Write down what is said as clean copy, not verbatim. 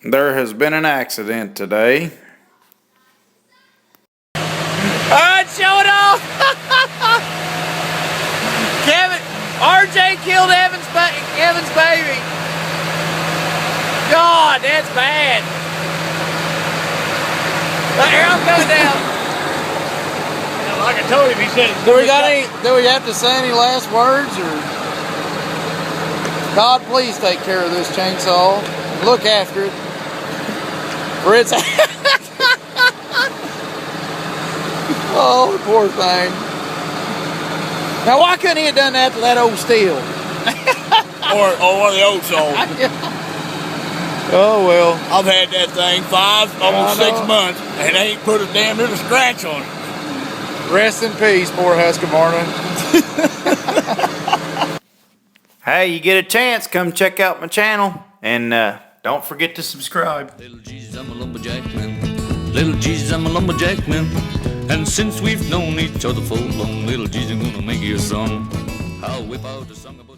There has been an accident today. Alright, show it off! RJ killed Kevin's baby. God, that's bad. The arrow's going down. Like I told him, he said. Do we have to say any last words, or? God, please take care of this chainsaw. Look after it. For its. Oh, the poor thing. Now, why couldn't he have done that to that old steel? or one of the old souls. Oh, well. I've had that thing almost 6 months, and they ain't put a damn little scratch on it. Rest in peace, poor Husqvarna. Hey, you get a chance, come check out my channel. And don't forget to subscribe. Little Jesus, I'm a lumberjack man. Little Jesus, I'm a lumberjack man. And since we've known each other for long, little Jesus, I'm gonna make you a song. I'll whip out the song about